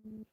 Don't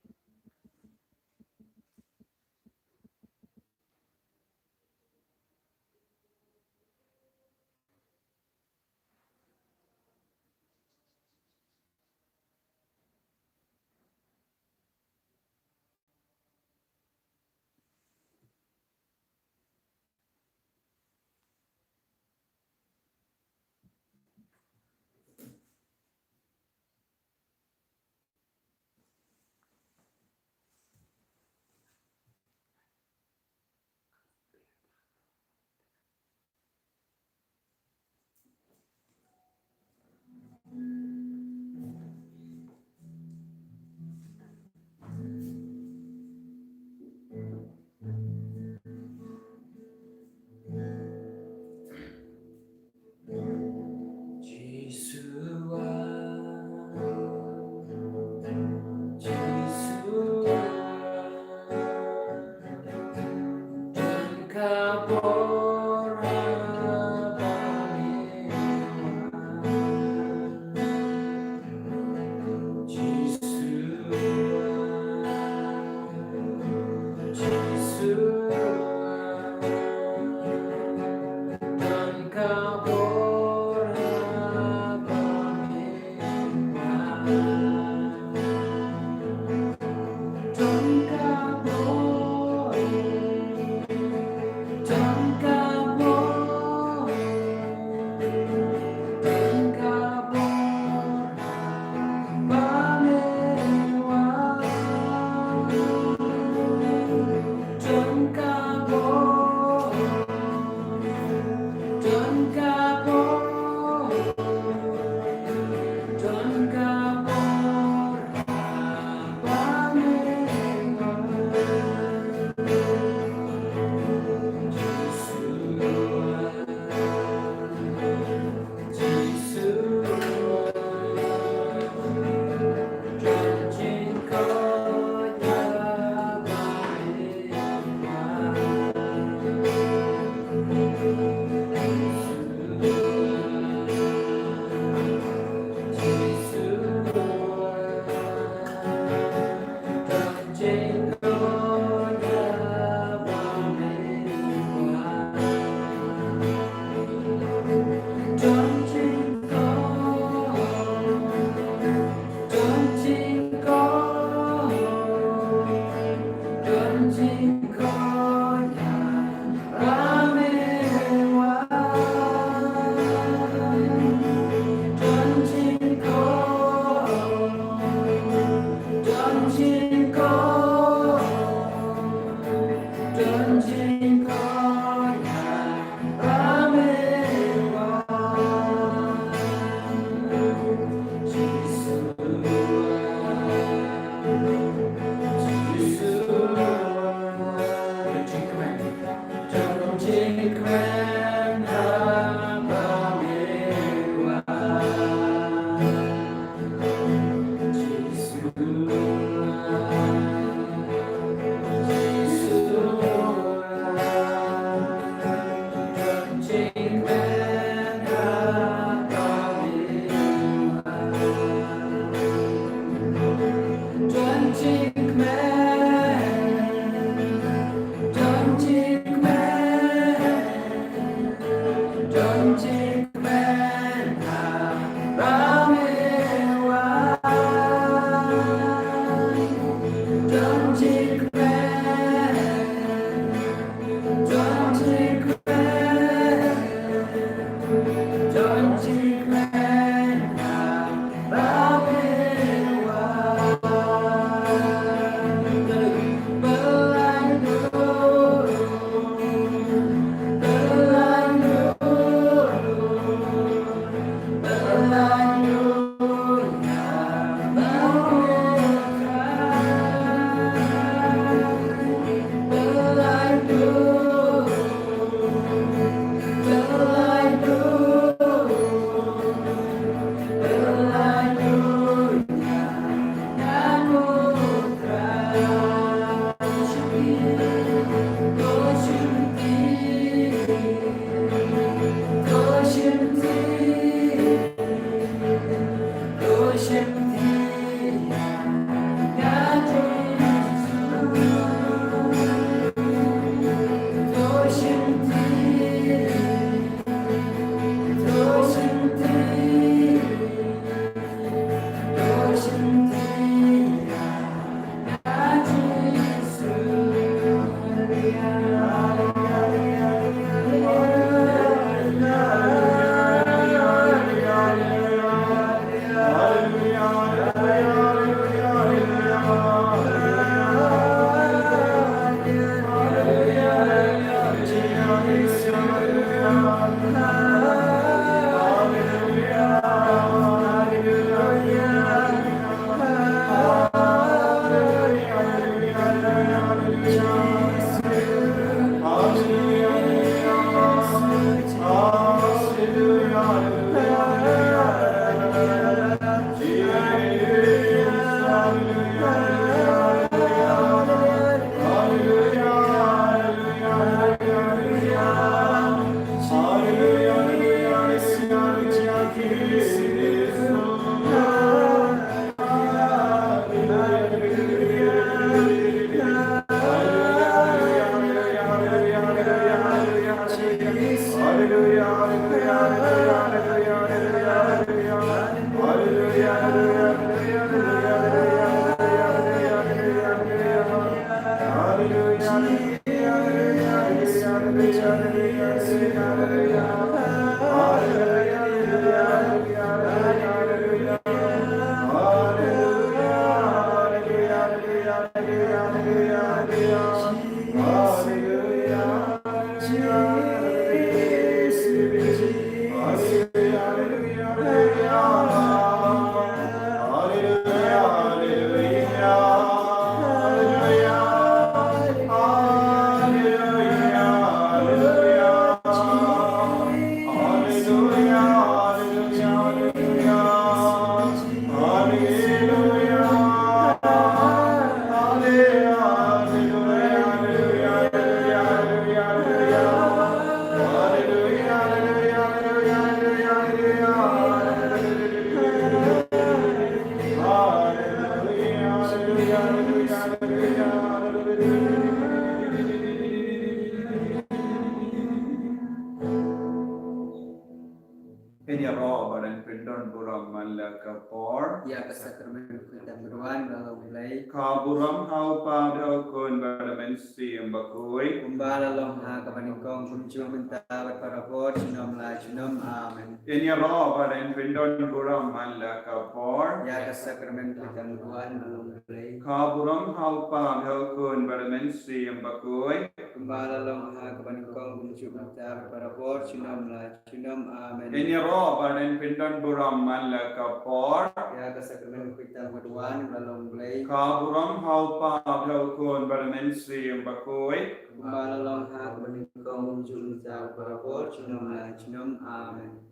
Penyaroba dan pendon buram malakapor. Ya kesakramen kita beruan kalau mulai. Kaburam hau pada kun baramen siam bakui. Kumbala long ha kapaningkong kumcu mentawat para por sinom la sinom amen. Penyaroba dan pendon buram malakapor. Ya kesakramen kita beruan kalau mulai. Kaburam hau pada kun baramen siam bakui. Kumbala long ha kapaningkong kumcu mentawat para por sinom la sinom amen. Penyaroba dan pendon buram malakapor. Ya kesakramen kita beruan kalau mulai. Kaburam hau pada kun baramen siam bakui. Kumbala long ha kapaningkong kumcu mentawat para por sinom la sinom amen.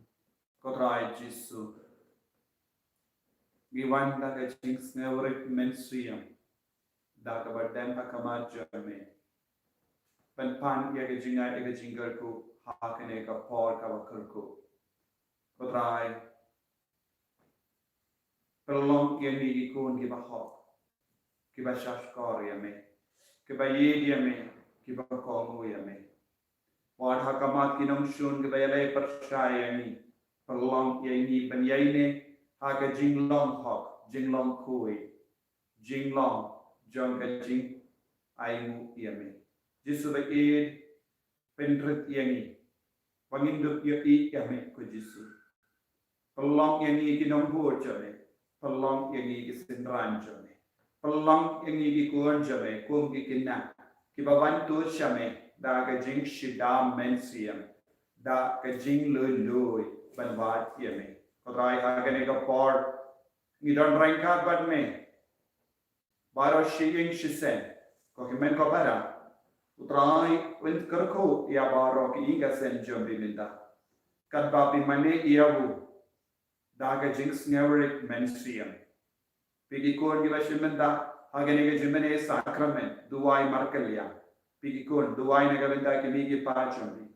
Kodrai Jesu. Giwan da ka jinx neverit mensiam. Da ka badam hakama jame. Pan ya ka jinga ka jingal ko hakane ka por ka wakar ko. Kodrai. Perlong ya ni ikon ki bahok. Ki ba shashkar ya me. Ki ba yed ya me. Ki ba kongu ya me. Wad hakamat kinam shun ki ba yalay pershaya ni. Perlong ya ini penyaine haga jinglong hok jinglong kui jinglong jong ka jing aimu yame jisu ba id pendrit yani wangindup ya i yame ko jisu Perlong yani kinong ho jame perlong yani kisindran jame perlong yani ki kuon jame kum ki kinna ki babantu jame da ka jing shidam mensiam da ka jing loy banwat yame kodrai hagane ka por ngidon rankat bat me baro shiying shisen ko himen ko bara utrai went karko ya baro ki inga sen jombi minda kat babi mane iawu daga jinx neverit mensiam pigi kon giba shimenda hagane ka jimene sakrament duwai markalya pigi kon duwai naga binda ki migi pa jombi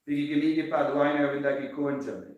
pigi ki migi pa duwai naga binda ki kon jombi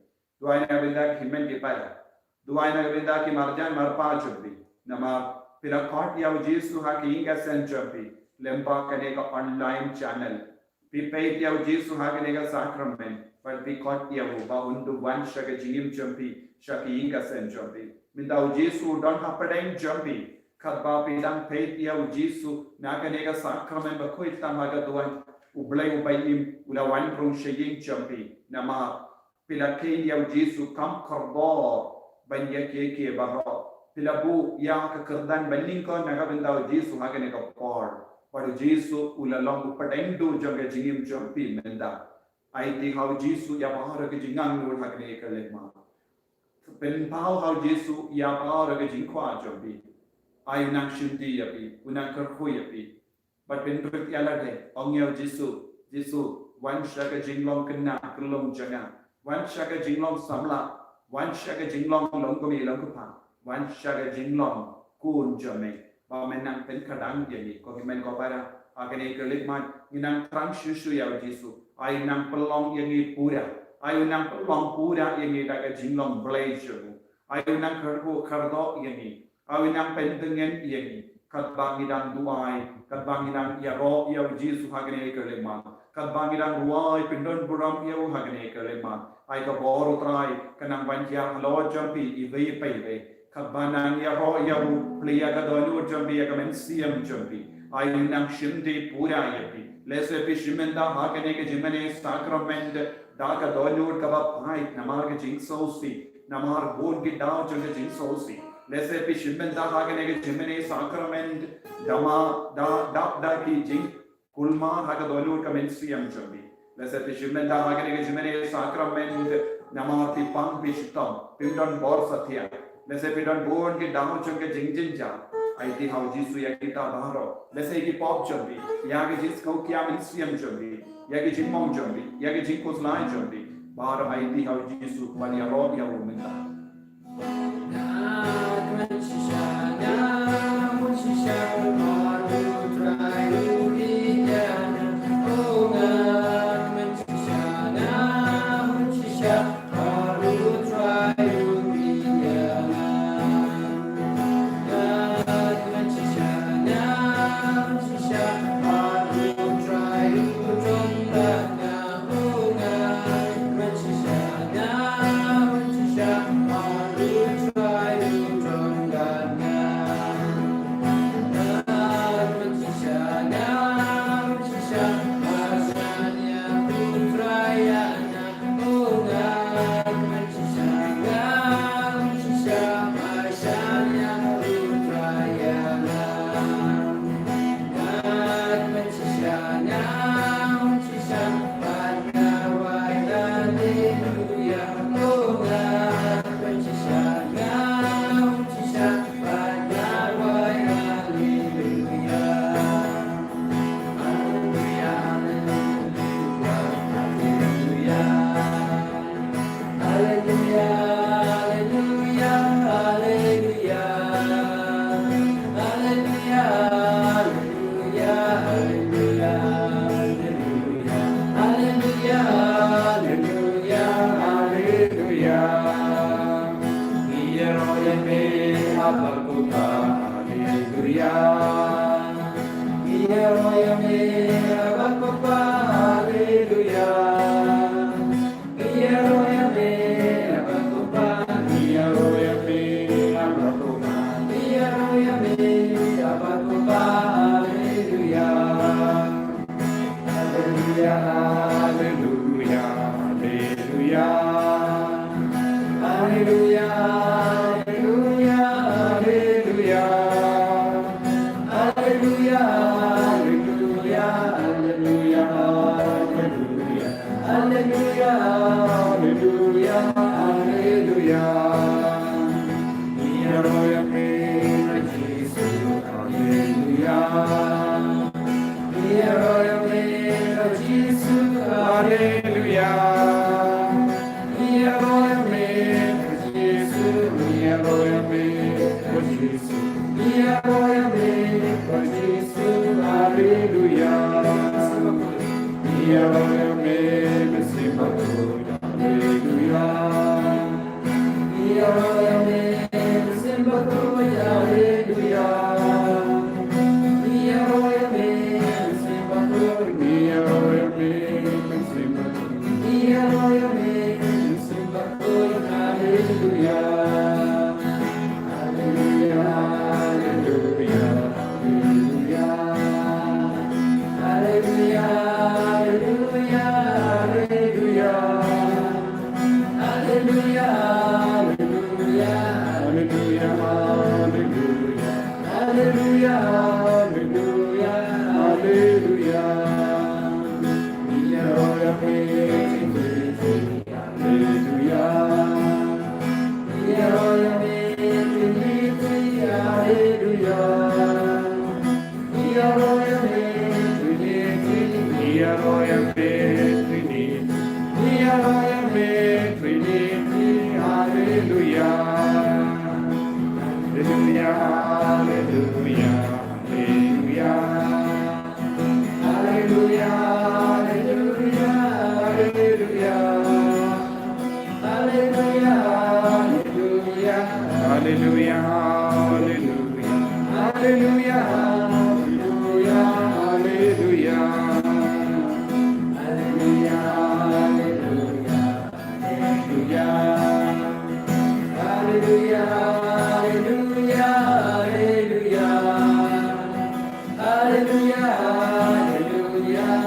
Duaina binda ki himen ki pada. Duaina binda ki marjan marpa jumbi. Nama pila kot ya Jesu ha ki inga sen jumbi. Lempa kane ka online channel. Pi pay ya Jesu ha kane ka sacrament. But pi kot ya ba undu wan shaka jingim jumbi. Shaki inga sen jumbi. Minda Jesu don ha padang jumbi. Kat ba pi dang pay ya Jesu na kane ka sacrament ba kuit tamaga duan. Ublay ubayim ula wan prong shaying jumbi. Nama pila kei ya Jesu kam kardor banya ke barro pila bu ya ka kerdan balling ko naga benda Jesu hagane ka por padu Jesu ulalong padeng do jaga jingim jampi menda ai ti how Jesu ya bahar ke jingang nur hagane ka lema pen pau how Jesu ya bahar ke jingkwa jampi ai nang shinti ya pi unang karhu ya pi but pen rut ya la de ong ya Jesu wan shaka jinglong kena kelong janga Wan shaka jinglong samla, wan shaka jinglong long kami long kupa, wan shaka jinglong kun jame, ba menang pen kadang jadi, ko himen ko para, akan ikelik man, inang trang susu ya Jesu, ay nang pelong yang i pura, ay nang pelong pura yang i daga jinglong blaze, ay nang kerbo kerdo yang i, ay nang pentengen yang i, kat bangidang duai, kat bangidang yaro ya Jesu akan ikelik man. Kat bangidang ruai pendon buram iau hagane kelema ai ka boru trai kanang banjia halo jampi ive peive kat banang ya ro iau plia ka donu jampi ya kamen siam jampi ai nang shinde pura yapi Lese pishimenda hakene ke jimene sacrament da ka dolur ka ba pai namar ke jing sosi namar bon ke down ke jing sosi. Lese pishimenda hakene ke jimene sacrament dama da ki jing kulma ha ka dolur ka mensiam jambi. Lese pishimenda hakene ke jimene sacrament namar ti pang pishtam pindon bor satya. Lese pindon bon ke down ke jing ja. Aiti how Jisu yakita baharo. Let's say ki pop jambi. Yagi jis kau kia minsiam jambi. Yagi jin mong jambi. Yagi jin kos lai jambi. Baharo aiti how Jisu bani arod ya umenta. Hallelujah, hallelujah.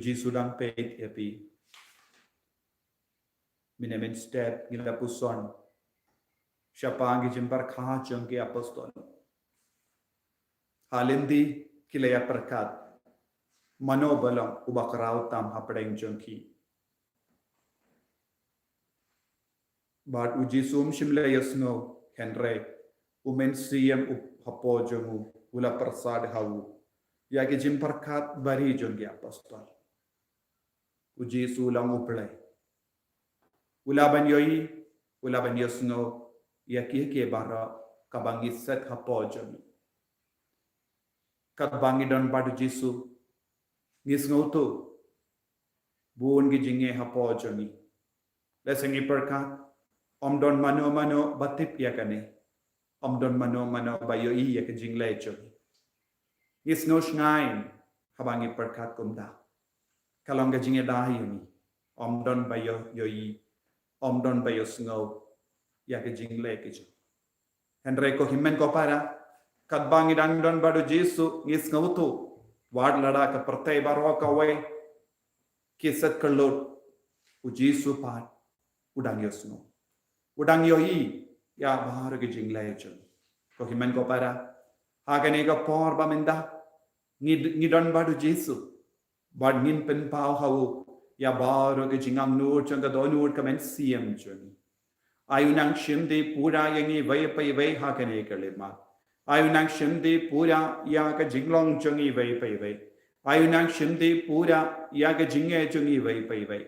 Uji sudang peit epi minemen step gila puson siapa ngi jempar kha jengke apostol halindi kilaya perkat manobalam ubakrau tam hapadeng jengki bat uji sum shimla yasno henry umen siyam hapo jongu ula persad hawu yake jempar kat bari jengke apostol uji sulang uplay ulaban yosno yaki ke bara kabangi set hapo jongu kat bangi don badu jisu ngis ngoto buon gi jinge hapo jongi lesengi perka om don mano batip yakane om don mano bayo yak jingle jongi ngis no shnain habangi perka kumda kalong ga jinge dahini om don bayo om don bayo snow yak jingle kijo henry ko himmen ko para kat bangi dan don badu jisu ngis ngoto wad lada ka pertai baro ka way kisat kelot uji supat udang yoi ya bahar ke jinglai chun ko himan ko para hagane ka por ba menda ni don badu jisu bad nin pen pau hau ya bahar ke jingam nur chung ka donur ka men siam chun ayunang shinde pura yangi vai pai vai hagane ka lema ayunang shinde pura ya ka jinglong chungi vai pai vai ayunang shinde pura ya ka jingge chungi vai pai vai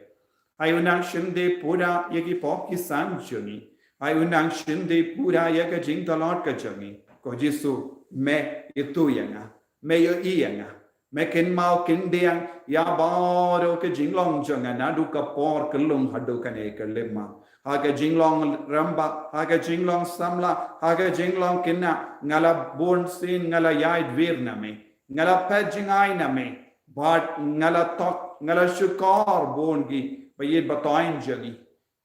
ayunang shinde pura ya ki pop ki san chungi ayunang shinde pura ya ka jing talot ka chungi ko jisu me itu yanga me yo yanga me ken mau ken diang ya baro ka jinglong chunga na du ka por kelung hadu ka ne ka lema haga jinglong ramba haga jinglong samla haga jinglong kinna ngala born sin ngala yaid virna me ngala pejingai na me but ngala tok ngala shukar born gi bayed batain jali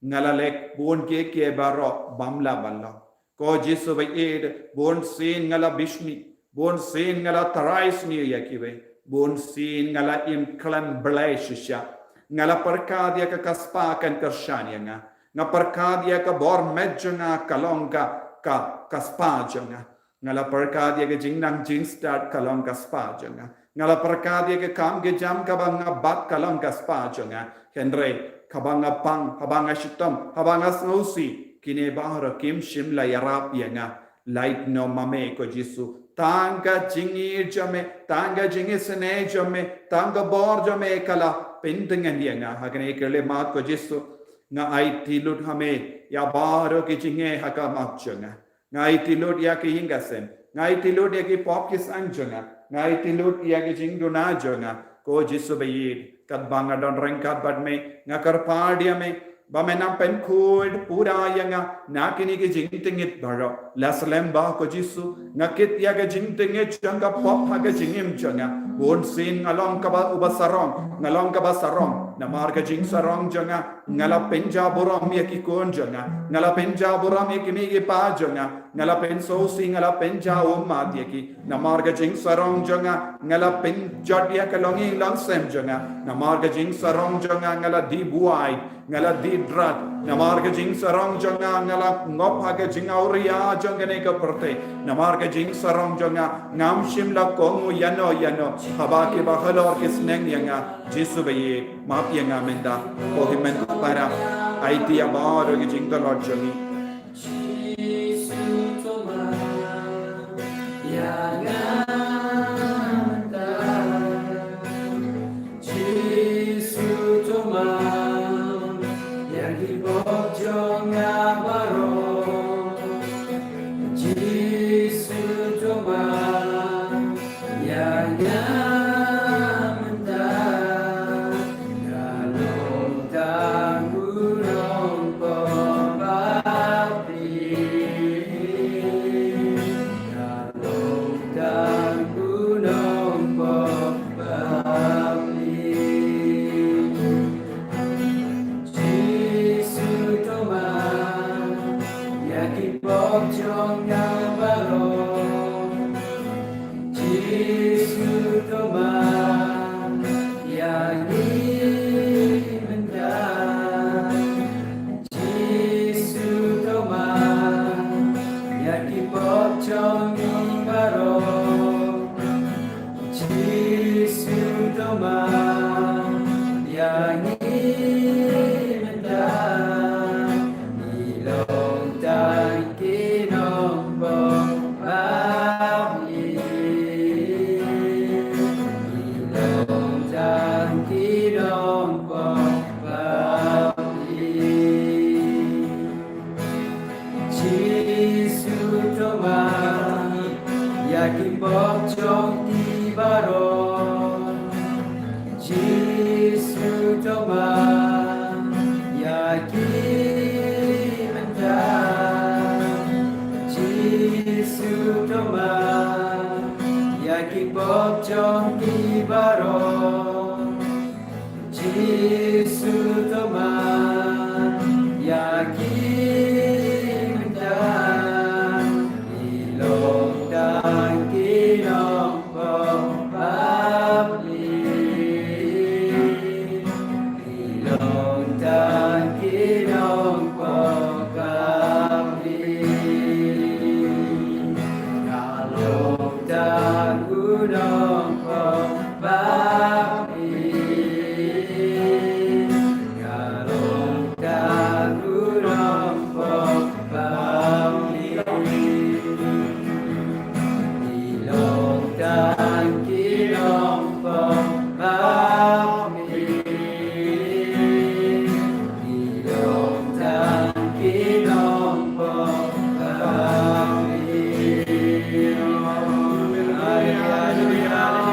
ngala lek born ke baro bamla balla ko jisu bayed born sin ngala bishmi Bon sin ngala tarais ni ya kiwe. Bon sin ngala im klan bleshisha. Ngala perkadia ka kaspakan kershania nga. Nga perkadia ka bor medjo nga kalongka ka kaspajo nga. Ngala perkadia ka jingnang jinstad kalongka spajo nga. Ngala perkadia ka kam ke jam ka banga bat kalongka spajo nga. Henry kabanga pang habanga shitam habanga snowsi kine bahara kim shimla yarap ya nga. Light no mame ko jisu. Tanga jingi jame, tanga jingi sene jame, tanga bor jame kala pentingan dia nga hagane kele mat ko jisu nga ai tilut hame ya baro ki jinge haka matchanga nga ai tilut ya ki hingasen nga ai tilut ya ki pop ki sanjanga nga ai tilut ya ki jingduna jonga ko jisu bayid kat banga don rengkat badme nga karpadia me Bamenam pen kud pura yanga nakini ke jingtingit baro laslem ba ko jisu nakit ya ke jingtingit janga pop ha ke jingim janga bon sin ngalong ka ba ubasarong ngalong ka ba sarong namar ka jing sarong janga ngala penja boram ya ki kon janga ngala penja boram ya ki mi ki pa janga ngala pen so si ngala penja umma ya ki namar ka jing sarong janga ngala pen jot ya ka longi lang sem janga namar ka jing sarong janga ngala di buai ngala di drat namar ke jing sarong jonga ngala ngop ha ke jing auria jonga ne ka perte namar ke jing sarong jonga ngam shimla kongu yano haba ke bahalor ke sneng yanga jisu baye map yanga menda ko himen para IT amar ke jing to lord jongi jisu toma yanga Hallelujah.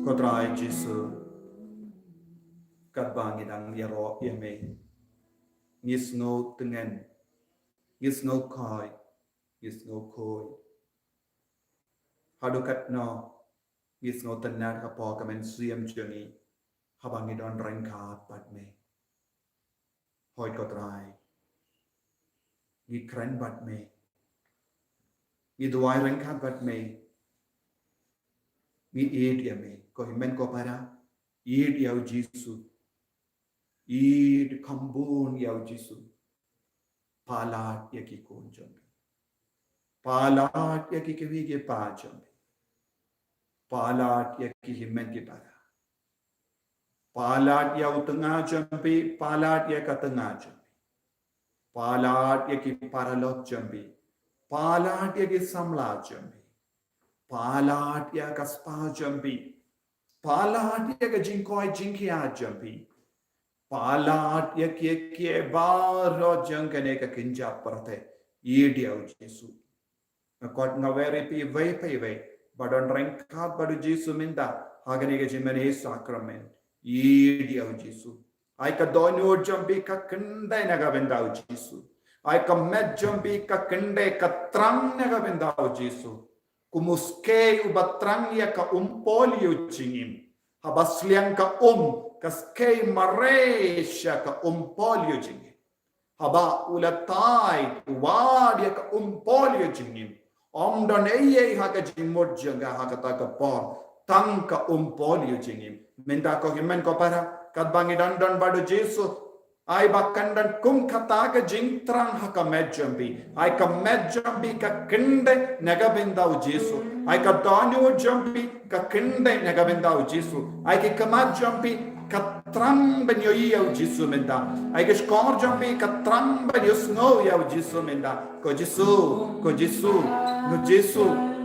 Kodrai Jesu kadbangidang yaro yame ngisno tengen ngisno koi ngisno koi hadukat no ngisno tenat kapo kamen siem jeni habangidon rengkat batme hoi kodrai ni kren batme ni duai rengkat batme ni ed yame ko himen ko para id yau Jesu id kambun yau Jesu palat yaki kunjam palat yaki kewige pajam palat yaki himen ki para palat yau tengah jambi palat ya ka tengah jambi palat yaki paralot jambi palat yaki samla jambi palat ya ka spa jambi palat ya ka jinkoi jinkia jambi palat ya kie baro jangane ka kinja prate yedi au Jesu kot ngavere pi ve badon rengkat badu Jesu minda hagane ke jimene sacrament yedi au Jesu ai ka donyo jambi ka kendai naga benda au Jesu ai ka med jambi ka kendai ka trang naga benda au Jesu kumuske ubatrang ya ka umpolio jingim habasliang ka kaskei maresha ka umpolio jingim haba ulatai wadia ka umpolio jingim omdon eye haka jingmod janga haka ta ka por tangka umpolio jingim minta ko himen ko para kadbangi dan badu Jesu ai bakandan kum kata ka jingtrang haka medjambi ai ka medjambi ka kende nagabendau Jesu ai ka danyo jambi ka kende nagabendau Jesu ai ki kamadjambi katrang banyo yau Jesu menda ai ke skor jambi katrang banyo snow yau Jesu menda ko Jesu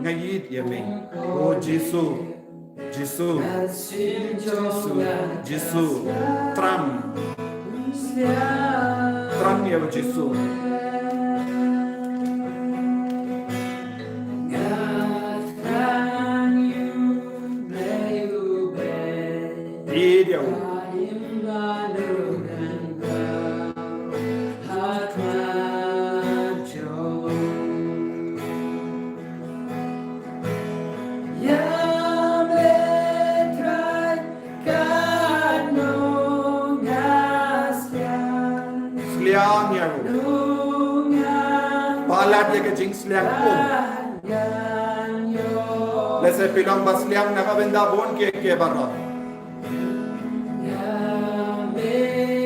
ngayit yame oh Jesu tram yau Jesu Dia Sliang ya palat ya ke jing sliang lese pilang basliang na kabenda bon ke barot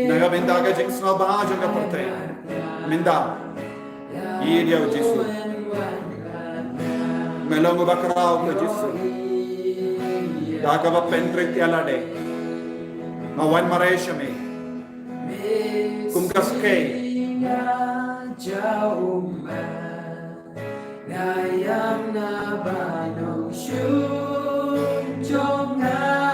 naga benda ka jing sno ba jang ka perte minda ye dia Jesu melong bakrao ke Jesu da ka ba pentre ti alade mawan mareshame kum kaske Ngayam na banong shun jong na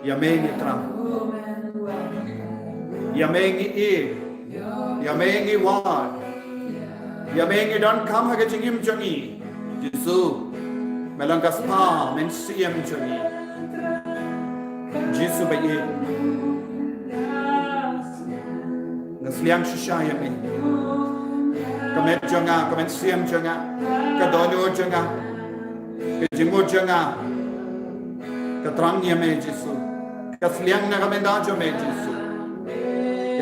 Yamengi trang, Yamengi e, Yamengi wan, Yamengi don kam haga jingim jangi, Jesu, melangas pa men siyam jangi, Jesu bayi, ngasliang shisha yamen, kamet janga, kamet siyam janga, kadonyo janga, kajingo janga, katrang yamen Jesu. Kasliang na kami dajo me Jesu.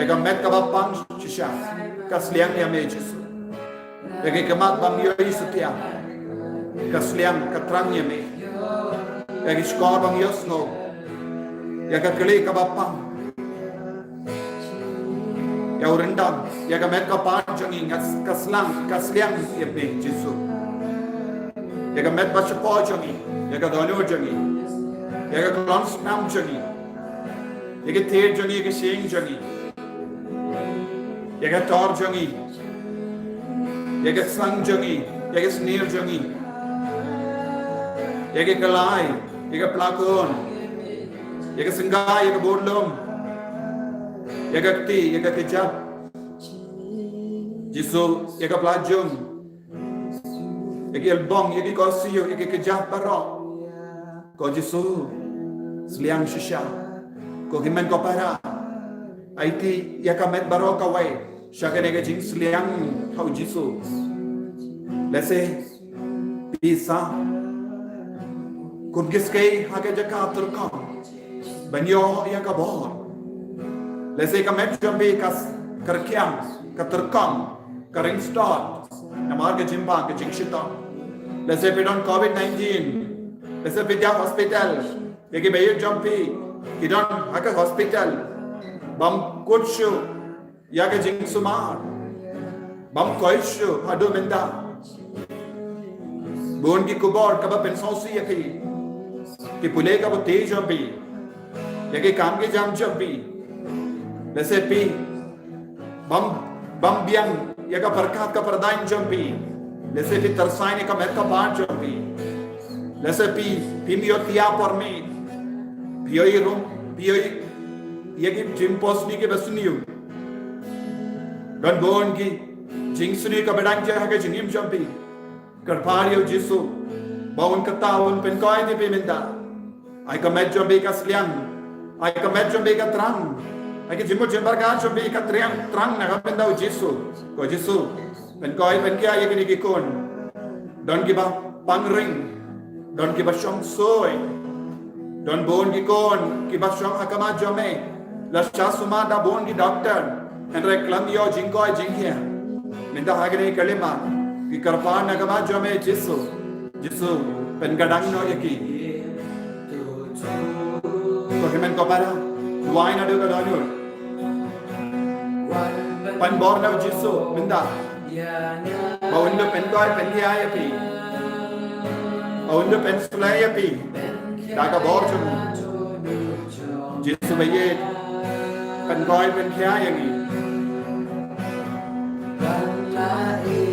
Yaga met kabapang shisha. Kasliang ya me Jesu. Yaga kamat bang yoy sutia. Kasliang katrang ya me. Yaga skor bang yosno. Yaga kali kabapang. Ya urendam. Yaga met kapang jangi kasliang ya me Jesu. Yaga met bashapo jangi. Yaga donyo jangi. Yaga klons nam jangi. Yaga teer jangi, yaga sheng jangi, yaga tor jangi, yaga sang jangi, yaga sneer jangi, yaga kalai, yaga plakon, yaga singgai, yaga bodlom, yaga kti, yaga kejap, Jesu, yaga plajum, yaga elbong, yaga kosiyo, yaga kejap barok, ko Jesu, sliang shisha. Ko himan ko para aiti yakamet baro kawai shakanega jing sliang hau Jesu lese bisa kun giske haga jaka turkam banyo yakabor lese kamet jambi kas karkyam katurkam karing start namarga jimba ke jing shita lese pidon COVID-19 lese vidya hospital yeki bayu jambi Kidon haka hospital bam kutshu yaga jing sumar bam koishu hadu menda bon ki kubor kaba pensosi yaki ki pule ka bo tej jambi yaki kam ke jam jambi lese pi bam biang yaga barkat ka pardain jambi lese pi tarsaine ka merka bar jambi lese pi miotia por me Pioi rum, pioi, yagi jim posni ke basuniu. Dan bon ki jing suni ka bedang jaga jingim jampi. Karpario Jesu, bawon katawon pen koi ni pimenta. Ai ka med jambi ka sliang, ai ka med jambi ka trang. Ay jimbo jembarkan chobi katriang trang na kapen daw Jesu. Ko Jesu. Pen koi pen kya ye ni kon. Don ki ba pangring. Don ki ba shong soy. Don bon ki kon ki ba shong akama jome. La chasuma da bon ki doctor. Henry klamio jingkoi jingkia. Minta hagini kalima. Ki karpan akama jome Jesu. Jesu pen gadang no yaki. Ko himen ko para. Why na do kadonur. Pan born of Jesu minda. Bawundo pen koi pen kya yapi. Bawundo pen sulay yapi. Daga bor jumu. Jesu baye pen koi pen kya yangi.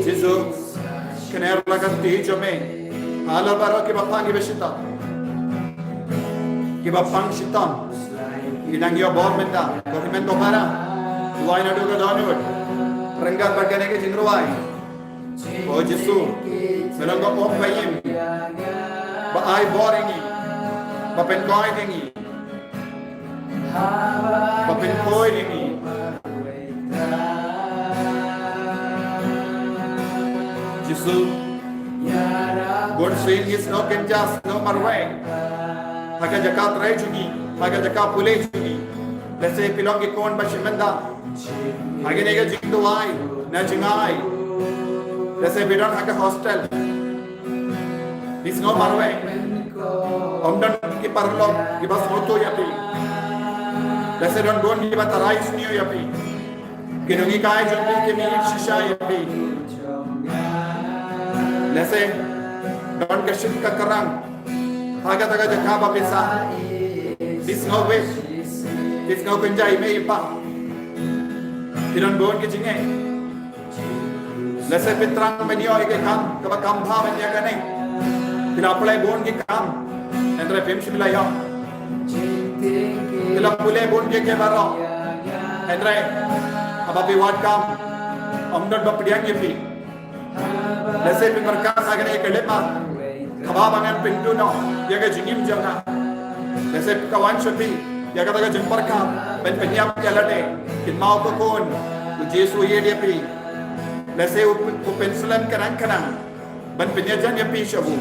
Jesu kener lagan ti jome. Hala baro ki bapang ibeshita. Ki bapang shitam. Inang yo bor minda. Ko himen ko para. Why na do kadonur. Renggat bagane ke jingruai. Oh Jesu, melang ko om bayim. Ba ai boringi. Ba pen koi dingi. Ba pen koi dingi. Jesu, God saying is no kenjas no marway. Haga jakat rai chungi, haga jakat pulei chungi. Let's say pilong ki kon ba shimenda. Haga nega jingduai, na jingai. Let's say we don't have a hostel. This no marway. Omdan ki parlog ki bas moto yapi. Let's say don't go ni ba tarai sniyo yapi. Kinungi kai jumpi ki mi shisha yapi. Let's say don't kashit ka karang. Haga taga jakha ba pesa. This no way. This no kunjai me ipa. You don't go ki jinge. Let's say pitrang menyo ike kam kaba kampha menya kane. Pila pulai bon ki kam. Andre pem shibla yo. Pila pulai bon ki ke baro. Andre abapi wat kam. Omdon ba pdiang yepi. Let's say pimarkas agane ke lema. Kaba bangan pintu no. Yaga jingim janga. Let's say kawan shopi. Yaga taga jimpar kam. Ben penyam jalade. Kinmao ko kon. Jesu ye yepi. Let's say upensulan kanang ban penyajan ya pishabu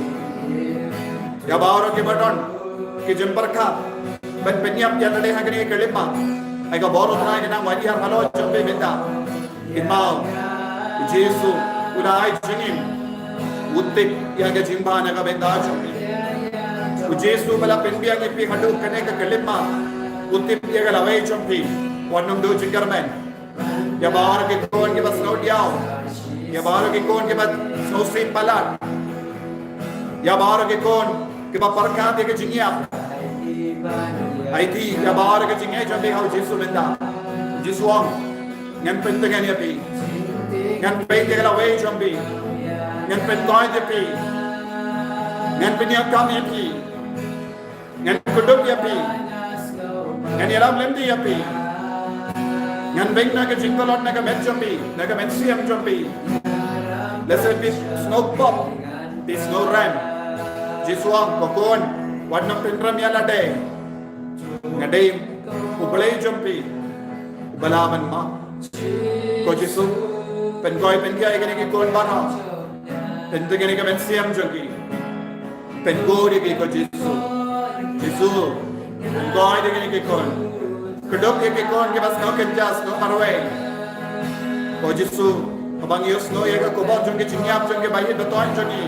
ya bauro ke badon ke jembarka ban penyam ya lale hagani kelima ai ga bauro trai na wadi har halo jombe benda imau Jesu ulai jingim utte ya ga jimba na ga benda jombe Jesu bala penbiang epi hadu kane ka kelima utte ya ga lawai jombe wanum do jingarman ya bauro ke kon ke bas no diao या बाहर के कौन के बाद सोसी पलाट या बाहर के कौन के बाद परखा दे के जिंगिया आई थी या बाहर के जिंगिया जो देखा जीसु बंदा जीसु आम ngăn pin te gani api ngăn pin te gala way jombi ngăn pin toy te pi ngăn pin ya kam api ngăn kudup ya pi ngăn yaram lemdi ya pi ngăn beng na ke jingkolot na ke met jombi na ke met siam jombi. Let's say this snow pop, this snow ram. Jisuang kokon, wan na pinram ya lade. Ngade ubalay jompi, ubalaman ma. Ko Jisu, pen koi pen kya igani ki kon bana. Pen te gani ka pen siam jompi. Pen koi di ko Jisu. Jisu, pen koi di gani ki kon. Kedok ki kon ke bas no kenjas no marway. Ko Jisu. Abang Yus no yaga kubang jongke jingyap jongke bayi beton jongi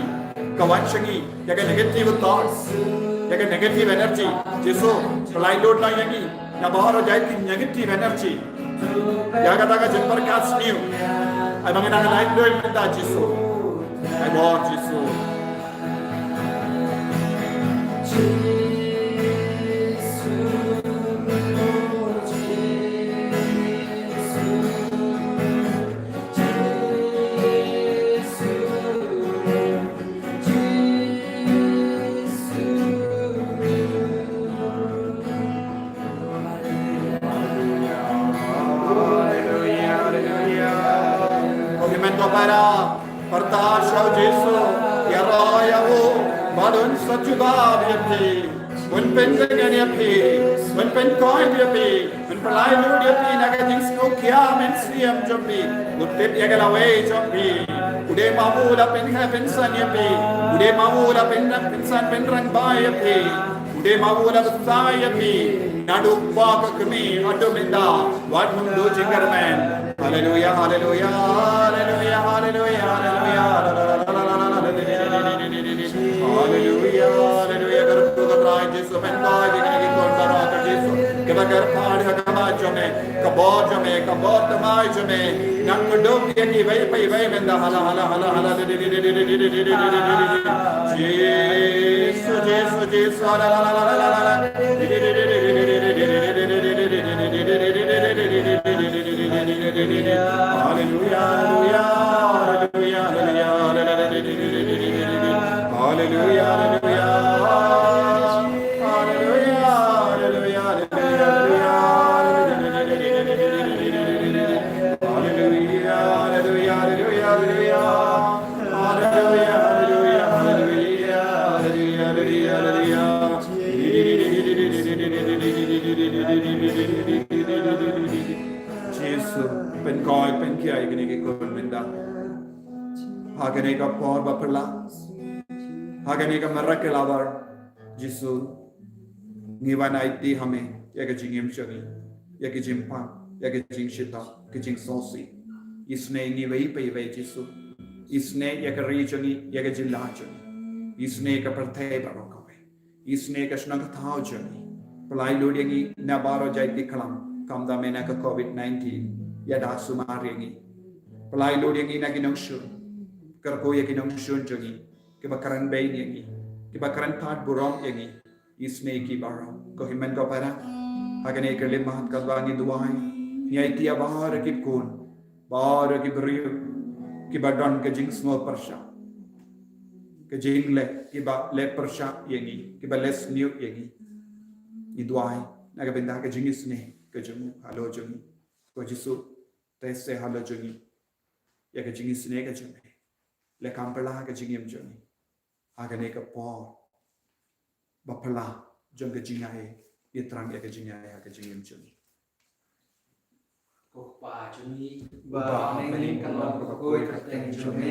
kawan shangi yaga negative thoughts yaga negative energy Jesu pelai load na yangi na baharo jai ti negative energy yaga taga jembar kas new ay bangina na light load minta Jesu ay bahar Jesu para pertasya Jesu ya rayahu balun sajuda yati มันเป็นเรื่องนี้พี่มันเป็นก้อยเดียพี่มันปลายลูกเดียพี่นักจิงสโนเกียมันเสียมจอมพี่อุดติดยังกะลาเวจอมพี่อุเดมาวูดาเป็นแค่เป็นสันยพี่อุเดมาวูดาเป็นสันเป็นรังใบยพี่อุเดมาวูดาเป็นสายพี่นาดูปากกมีอัดมินดาวัดมุนดูจิงกระแมนฮาเลลูยาฮาเลลูยาฮาเลลูยาฮาเลลูยาฮาเลลูยาHallelujah, hallelujah, करतो कतराय जिसु पेंटाय दिखने को करा कर जिसु के बगर फाड़ हकमा जमे कबोर जमे कबोर तमाय जमे नंग डोब यकी वही पई वही बंदा हला हला हला हला जिसु जिसु जिसु हला हला हला हला Hallelujah, hallelujah, hallelujah, hallelujah. Hallelujah, hallelujah, hallelujah, Jesus, pen koi pen kiai kini ke kon menda, hagane ka por bapala. Hagane ka miracle Jisu ngiwana iti hame yaga jingim chagi yaga jimpa yaga jingshita ke jing sosi isne ngiwei pe ve Jisu isne yaga regioni yaga jillachani isne ka parthe barokawe isne ka snang thao jani palai lodiangi na baro jaiti kalam kamda mena ka COVID-19 yada sumarengi palai lodiangi na ginongshun karko yaga ginongshun jagi kebakaran bayi yangi, kebakaran part burong yangi, isne ki barang, kohimen ko para, hagane kerlim mahat kadwangi duai, nyai tia bahar ki kun, bahar ki beriu, kebadon kejing semua persya, kejing le persya yangi, kebales new yangi, iduai, naga benda kejing isne, kejung halo jungi, ko Jisu tese halo jungi, ya kejing isne kejung, le kampela kejing yam jungi. Hagane ka por bapala jong ka jingae itrang ya ka jingae ha ka jingim chuni ko pa chuni ba meni kalong ko koi ka teng chuni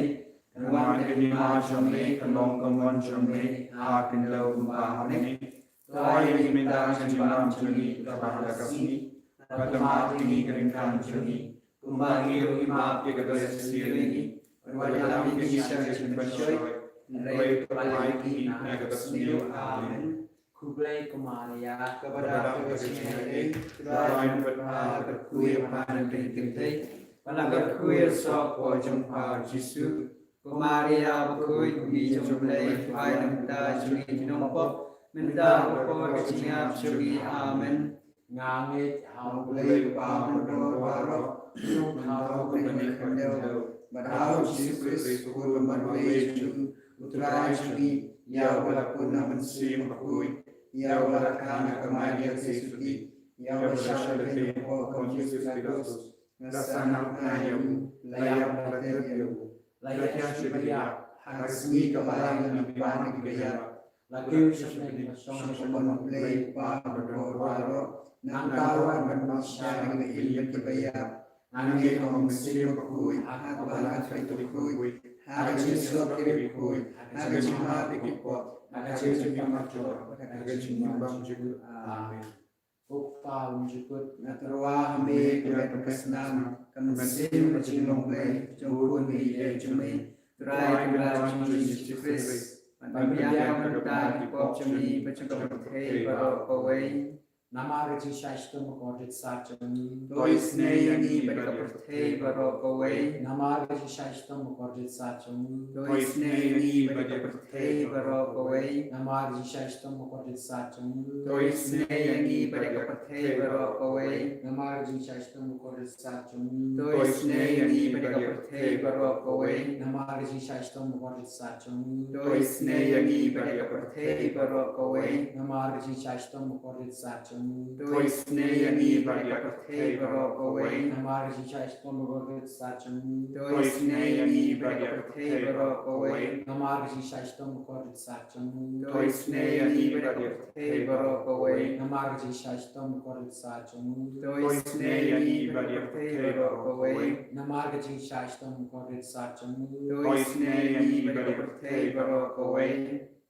wan ka ni ma chuni kalong ka wan chuni ha kin lo ba meni toy ni minda chimam chuni ka ba la ka ni ka ma ni ka rin kan chuni kumbangi ro ma ke ka ga siri wa ya mi ni sa chin ba shoy Ray Palai Nagasniu Amen. Kublai Kumaria Kabada Kasini Ryan Pada Kuya Panan Tintin Panagat Kuya Sok Wajum Pa Jisu Kumaria Bakui Bijumlay Painamda Juli Nompo Menda Bako Kachingap Juli Amen. Ngangit Haublay Pamado Baro Yung Hau Kumani Kandelo Badao Jisu Kristu Manway Utrai Juni Yawala Puna Mansim Bakui Yawala Kana Kamaria Sesuti Yawala Shalati Ho Konjus Pilatus Nasana Nayam Layam Laterio Layam Shibaya Hagasmi Kamaran Nabibana Gaya Lakim Shashmeni Shashmon Play Pabro Nankawan Manmashan Ilya Kibaya Nangi Om Sim Bakui Akabala Faitui Hagajinsu Kirikui, Hagajima Pikipo, Hagajima Macho, Hagajima Bamjugu, Amen. Upa Unjukut, Natarwa Hame, Kirakasnam, Kamasim, Chilombe, Jokun, Jumi, Dry Graj, Jesus Christ, Pambiam, Dagi Pop Jumi, Pachakapay, Barok away. Namaraji Shashtam Kodit Sachami, Doisne Yangi Bakapate Barok away, Namaraji Shashtam Kodit Sachami, Doisne Yangi Bakapate Barok away, Namaraji Shashtam Kodit Sachami, Doisne Yangi Bakapate Barok away, Namaraji Shashtam Kodit Sachami, Doisne Yangi Bakapate Barok away, Namaraji Shashtam Kodit Sachami, Doisne Yangi Bakapate Barok away, Namaraji Shashtam Kodit Sachami. mu. Toi snejani barja protei barokaway. Namar Jishai Stomach Gorget Sachamu. Toi snejani barja protei barokaway. Namar Jishai Stomach Gorget Sachamu. Toi snejani barja protei barokaway. Namar Jishai Stomach Gorget Sachamu. Toi snejani barja protei barokaway. Namar Jishai Stomach Gorget Sachamu. Toi snejani barja protei barokaway.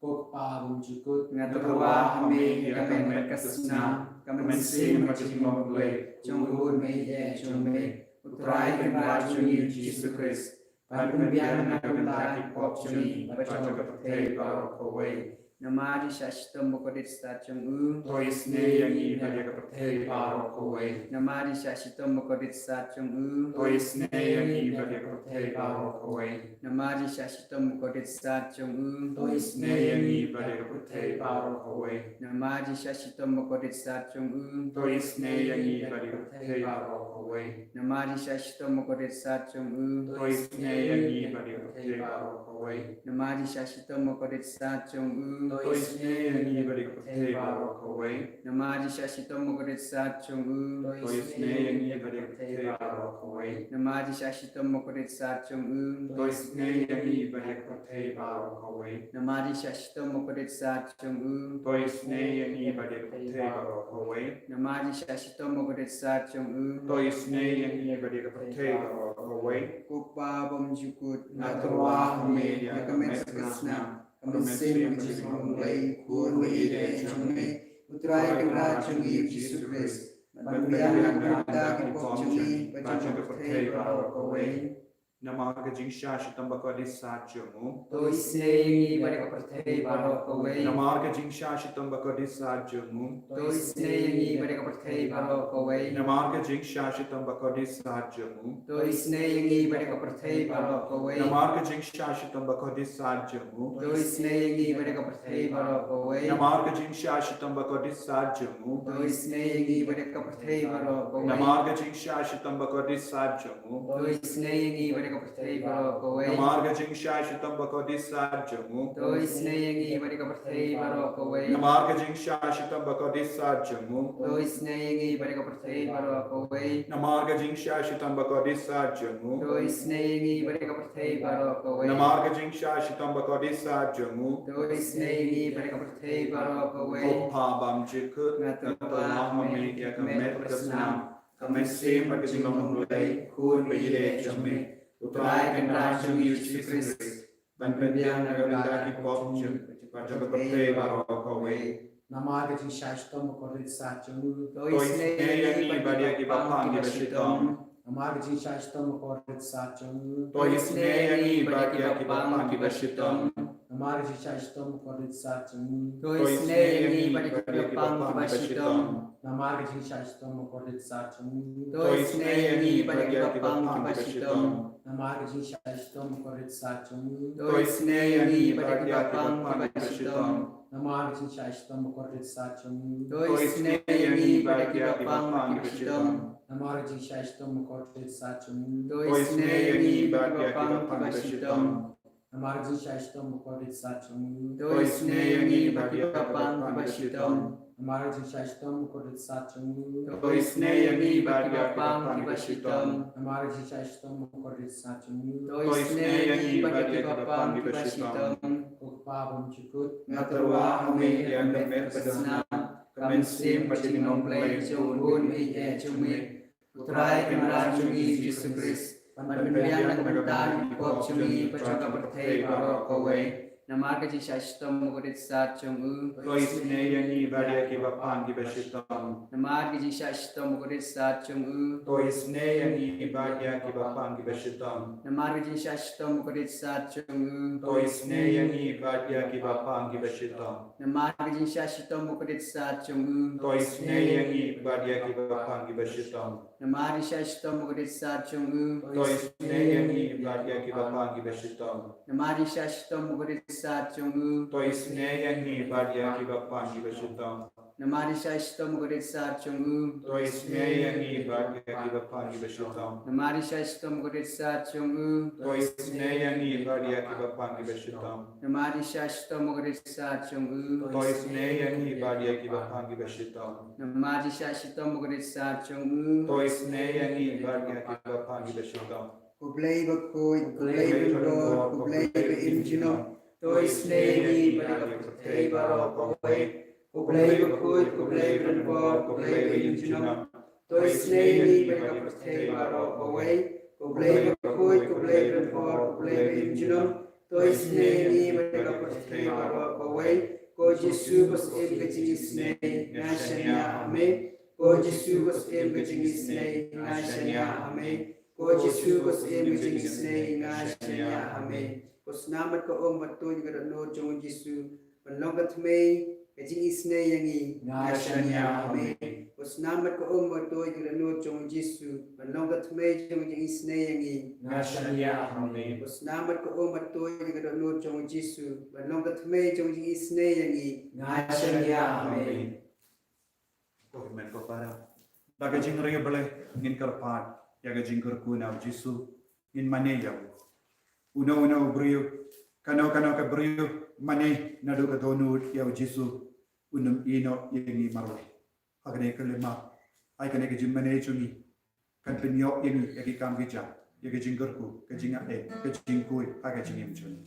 Kok pavum jukut Ngatrawa hame kamen merkasna kamen sim macimong blay Junggun me ye jume. utrai kan rajuni Jesus Christ panpembian na kabentaki pop juni baca protei barokaway. Namari Shashtam Bokodit Stacham U. Toi snejani barja protei barokaway. Namari Shashtam Bokodit Stacham U. Toi snejani barja protei barokaway. Namari Shashtam Bokodit Stacham U. Toi snejani barja protei barokaway. Namari Shashtam Bokodit Stacham U. Toi snejani barja protei barokaway. Namari Shashtam Bokodit Stacham U. Toi snejani barja protei barokaway. Namari Shashtam Bokodit Stacham U. Toi snejani barja protei barokaway. Namari Shashtam Bokodit Stacham U. Toi snejani barja protei barokaway. Namari Shashtam Bokodit Stacham U. Toi snejani barja protei barokaway. Namari Shashtam Bokodit Stacham U. Toi snejani barja protei barokaway. Namari Shashtam Bokodit Stacham U. Toi snejani barja protei barokaway. Kupa Bom Jukut Ngatrawa hame kamen merkasna Kamesim Jismong Lay Kun Ide Chumi Utrai Kena Chumi Jesus Christ Banbian Kata Kipok Chumi Baca Protei Barokaway. Namaga Jingsha Shitambakadi Sajamu. Toi Snei Barika Protei Barokaway. Namaga Jingsha Shitambakadi Sajamu. Toi Snei Barika Protei Barokaway. Namaga Jingsha Shitambakadi Sajamu. Toi Snei Barika Protei Barokaway. Namaga Jingsha Shitambakadi Sajamu. Toi Snei Barika Protei Barokaway. Namaga Jingsha Shitambakadi Sajamu. Toi Snei Barika Protei Barokaway. Namaga Jingsha Shitambakadi Sajamu. Toi Snei Barika Protei Barokaway. Namaga Jingsha Shitambakadi Sajamu. Toi Snei Barika Protei Barokaway. Namaga Jingsha Shitambakadi Sajamu. Toi Snei Barika Protei Barokaway. Namaga Jingsha Shitambakadi Sajamu. Toi Snei Barika Protei Barokaway. Namaga Jingsha Shitambakadi Sajamu. Toi Snei Barika Protei Barokaway. Kopabam Jikut Ngatawa Mamikya Kamet Prasnam Kamesim Pagkajimang Mulay Kun Bayile Jami Utrai Kenrajam Jesus Christ Banpembian Nagandaki Pop Jim Pajapate Barokaway. Namar Jishai Stomach Gorget Sachamu. Toi Toi Snei Snejani Barya Kipapang Kipapang Kibashitam. Namar Jishai Stomach Gorget Sachamu. Toi Snejani Barya Kipapang Kibashitam. Namar Jishai Stomach Gorget Sachamu. Toi Snei Barika Kipapang Kibashitam. Namar Jishai Stomach Gorget Sachamu. Toi Snei Barika Kipapang Kibashitam. Namar Jishai Stomach Gorget Sachamu. Toi Snei Barika Kipapang Kibashitam. Namar Jishai Stomach Gorget Sachamu. Toi Snei Barika Kipapang Kibashitam. Namar Jishai Stomach Gorget Sachamu. Toi Snei Barika Kipapang Kibashitam. Namar Jishai Stomach Gorget Sachamu. Toi Snei Barika Kipapang Kibashitam. Namar Jishai Stomach Gorget Sachamu. Toi Snejani Barya Kipapang Kibashitam. Namar Jishai Stomach Gorget Sachamu. Toi Snei Barika Kipapang Kibashitam. Pagpapam Chukut Ngatrawa Hame Yang Kamet Prasnam Kamesim Pagkajimang Mulay Junggun Ide Chumi Utrai Kenrajam Jesus Christ Banbian Nagandaki Pop Chumi Baca Protei Barokaway. Namaga Jishashtam Bokodit Stacham U. Toi Snejani Barya Kipapang Kibashitam. Namaga Jishashtam Bokodit Stacham U. Toi Snejani Barya Kipapang Kibashitam. Namaga Jishashtam Bokodit Stacham U. Toi Snejani Barya Kipapang Kibashitam. Namaga Jishashtam Bokodit Stacham U. Toi Snejani Barya Kipapang Kibashitam. Namaga Jishashtam Bokodit Stacham U. Toi Snejani Barya Kipapang Kibashitam. Namaga Jishashtam Bokodit Stacham U. Toi Snejani Barya Kipapang Kibashitam. Namari Shashtam Gurit Sar Chungu, To istnieje Bagi Akiva Pani Beshitam. Namari Shashtam Gurit Sar Chungu, To istnieje Bagi Akiva Pani Beshitam. Namari Shashtam Gurit Sar Chungu, To istnieje Bagi Akiva Pani Beshitam. Namari Shashtam Gurit Sar Chungu, To istnieje Bagi Akiva Pani Beshitam. Kublai Bakoi, Kublai Bendor, Kublai Beinjino, Tois Negi, Badakapate Barok away, Kublai Bakoi, Kublai Bendor, Kublai Beinjino, Tois Negi, Badakapate Barok away, Kublai Bakoi, Kublai Bendor, Kublai Beinjino, Tois Negi, Badakapate Barok away, Ko Jesu bas em kajingisne, Nashanya Ame, Ko Jesu bas em kajingisne, Nashanya Ame, Ko Jesu bas em kajingisne, Nashanya Ame. Ko snamat ko batun gadano jong Jesu, panlongat me kajingisne yangi, Nashanya Ame. Ko snamat ko batun gadano jong Jesu, panlongat me jong jingisne yangi, Nashanya Ame. Ko snamat ko batun gadano jong Jesu, panlongat me jong jingisne yangi, Nashanya Ame. Oh, men ko para. Daga jing ringa bale ngin karpan. Yaga jing karkuna Jesu in mane yaw. Una brio. Kano ka brio mane naduga donu yaw Jesu. Unum ino yengi marwa. Agane kalima. Ay kane ka jing mane chungi. Kan pinyo yengi yagi kam gija. Yaga jing karku ka jing ae ka jing kui aga jing yem chungi.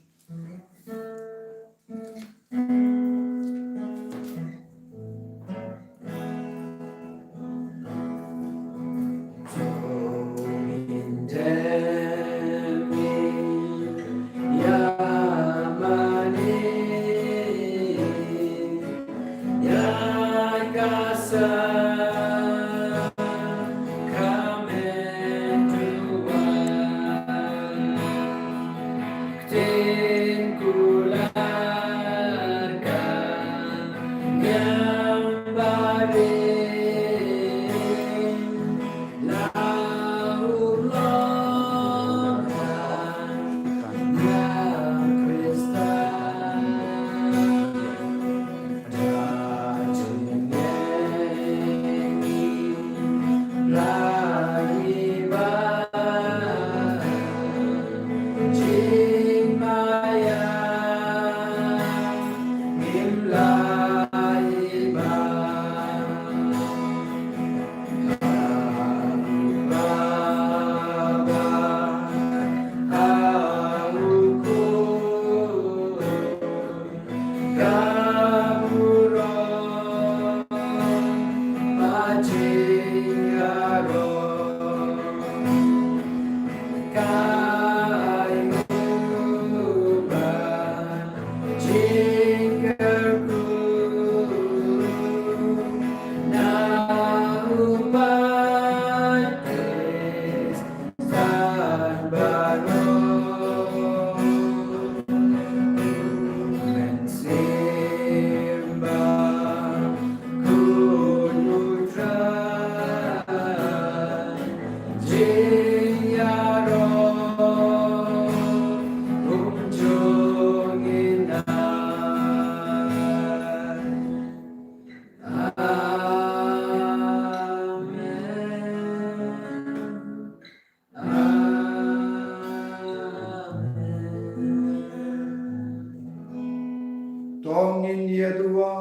Tongin yedua,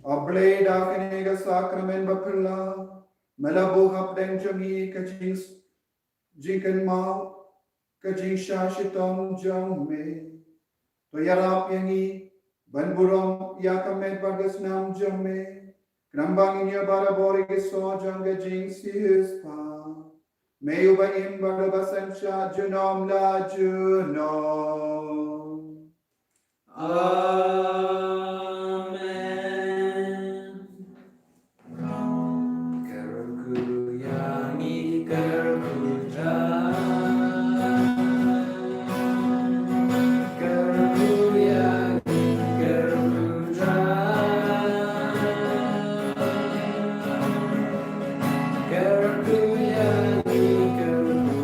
ablay dakinega sakramen bapilla, malabu hapdeng jangi kajing jinkan mau, kajing shashitom jamme, to yarap yangi, banburong yakamet bagas nam jamme, krambangin ya barabori giso janga jing sihispa, mayu ba im badabasan sha junom la junom. Amen. Kerku yangi kerku kerku yangi kerku kerku yangi kerku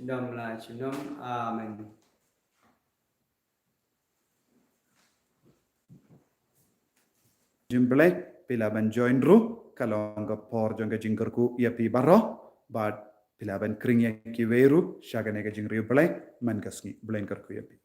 Chindom la chindom. Amen. Jimble pilaban join ru kalong ka por jong ka jingkerku ia pi baro but pilaban kring ya ki weru shagane ka jingri ble man kasngi blen kerku ia pi.